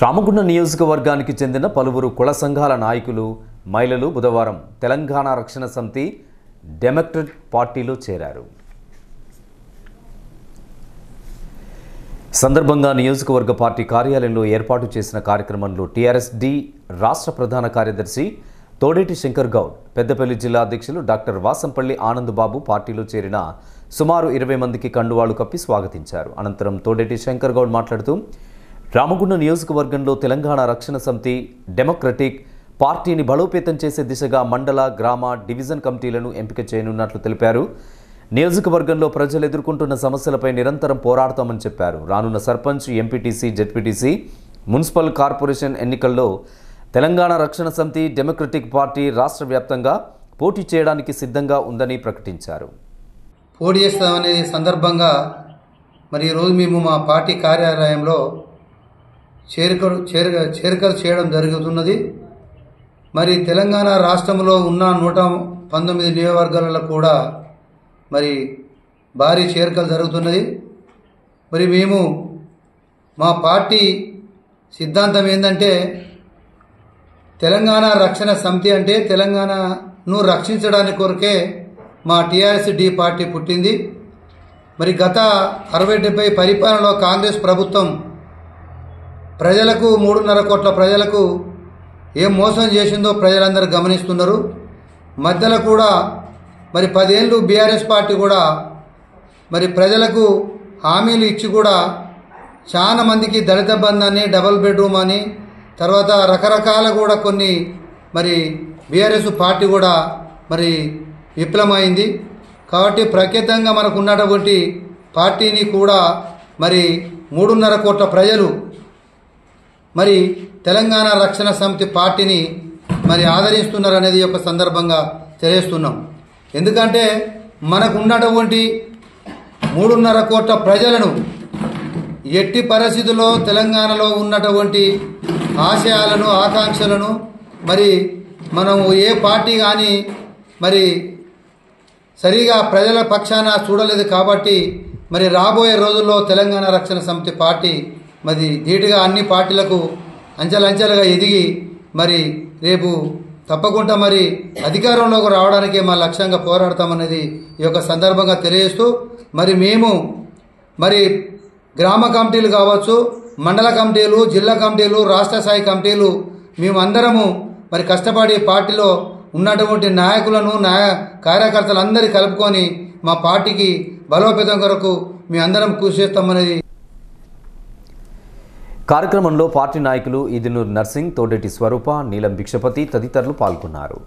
రామగుండం నియోజకవర్గానికి చెందిన పలువురు కుల సంఘాల నాయకులు మహిళలు బుధవారం తెలంగాణ రక్షణ సమితి డెమోక్రటిక్ పార్టీలో చేరారు. సందర్భంగా నియోజకవర్గ పార్టీ కార్యాలయంలో ఏర్పాటు చేసిన కార్యక్రమంలో టీఆర్ఎస్-డి రాష్ట్ర ప్రధాన కార్యదర్శి తోడేటి శంకర్ గౌడ్, పెద్దపల్లి జిల్లా అధ్యక్షులు డాక్టర్ వాసంపల్లి ఆనంద్ బాబు పార్టీలో చేరిన సుమారు 20 మందికి కండువాలు కప్పి స్వాగతించారు. అనంతరం తోడేటి శంకర్ గౌడ్ మాట్లాడుతూ రామగుండం నియోజకవర్గంలో తెలంగాణ రక్షణ సమితి డెమోక్రటిక్ పార్టీని బలోపేతం చేసే దిశగా మండల, గ్రామ, డివిజన్ కమిటీలను ఎంపిక చేయనున్నట్లు తెలిపారు. నియోజకవర్గంలో ప్రజలు ఎదుర్కొంటున్న సమస్యలపై నిరంతరం పోరాడతామని చెప్పారు. రానున్న sarpanch, MPTC, ZPTC, municipal corporation ఎన్నికల్లో తెలంగాణ రక్షణ సమితి డెమోక్రటిక్ పార్టీ రాష్ట్ర వ్యాప్తంగా పోటీ చేయడానికి సిద్ధంగా ఉందని ప్రకటించారు. పోటీ చేస్తామనే సందర్భంగా మరి ఈరోజు మేము మా పార్టీ కార్యాలయంలో చేరికలు చేయడం జరుగుతున్నది. మరి తెలంగాణ రాష్ట్రంలో ఉన్న 119 నియోజకవర్గాలలో కూడా మరి భారీ చేరికలు జరుగుతున్నది. మరి మేము మా పార్టీ సిద్ధాంతం ఏంటంటే తెలంగాణ రక్షణ సమితి అంటే తెలంగాణను రక్షించడానికి కొరకే మా టీఆర్ఎస్-డి పార్టీ పుట్టింది. మరి గత 60-70 పరిపాలనలో కాంగ్రెస్ ప్రభుత్వం ప్రజలకు 3.5 కోట్ల ప్రజలకు ఏం మోసం చేసిందో ప్రజలందరూ గమనిస్తున్నారు. మధ్యలో కూడా మరి 10 ఏళ్ళు బీఆర్ఎస్ పార్టీ కూడా మరి ప్రజలకు హామీలు ఇచ్చి కూడా చాలా మందికి దళిత బంధాన్ని, డబుల్ బెడ్రూమ్ అని, తర్వాత రకరకాల కూడా కొన్ని మరి బీఆర్ఎస్ పార్టీ కూడా మరి విఫలమైంది. కాబట్టి ప్రఖ్యాతంగా మనకు ఉన్నటువంటి పార్టీని కూడా మరి 3.5 కోట్ల ప్రజలు మరి తెలంగాణ రక్షణ సమితి పార్టీని మరి ఆదరిస్తున్నారు అనేది ఒక సందర్భంగా తెలియజేస్తున్నాం. ఎందుకంటే మనకు ఉన్నటువంటి 3.5 కోట్ల ప్రజలను ఎట్టి పరిస్థితుల్లో తెలంగాణలో ఉన్నటువంటి ఆశయాలను, ఆకాంక్షలను మరి మనం ఏ పార్టీ కానీ మరి సరిగా ప్రజల పక్షాన చూడలేదు. కాబట్టి మరి రాబోయే రోజుల్లో తెలంగాణ రక్షణ సమితి పార్టీ మరి ధీటుగా అన్ని పార్టీలకు అంచెలంచెలుగా ఎదిగి మరి రేపు తప్పకుండా మరి అధికారంలోకి రావడానికే మా లక్ష్యంగా పోరాడతామనేది ఈ యొక్క సందర్భంగా తెలియజేస్తూ మరి మేము మరి గ్రామ కమిటీలు కావచ్చు, మండల కమిటీలు, జిల్లా కమిటీలు, రాష్ట్ర స్థాయి కమిటీలు మేమందరము మరి కష్టపడి పార్టీలో ఉన్నటువంటి నాయకులను, కార్యకర్తలందరి కలుపుకొని మా పార్టీకి బలోపేతం కొరకు మీ అందరం కృషి చేస్తామనేది. కార్యక్రమంలో పార్టీ నాయకులు ఈదినూరు నర్సింగ్, తోడేటి స్వరూప, నీలం భిక్షపతి తదితరులు పాల్గొన్నారు.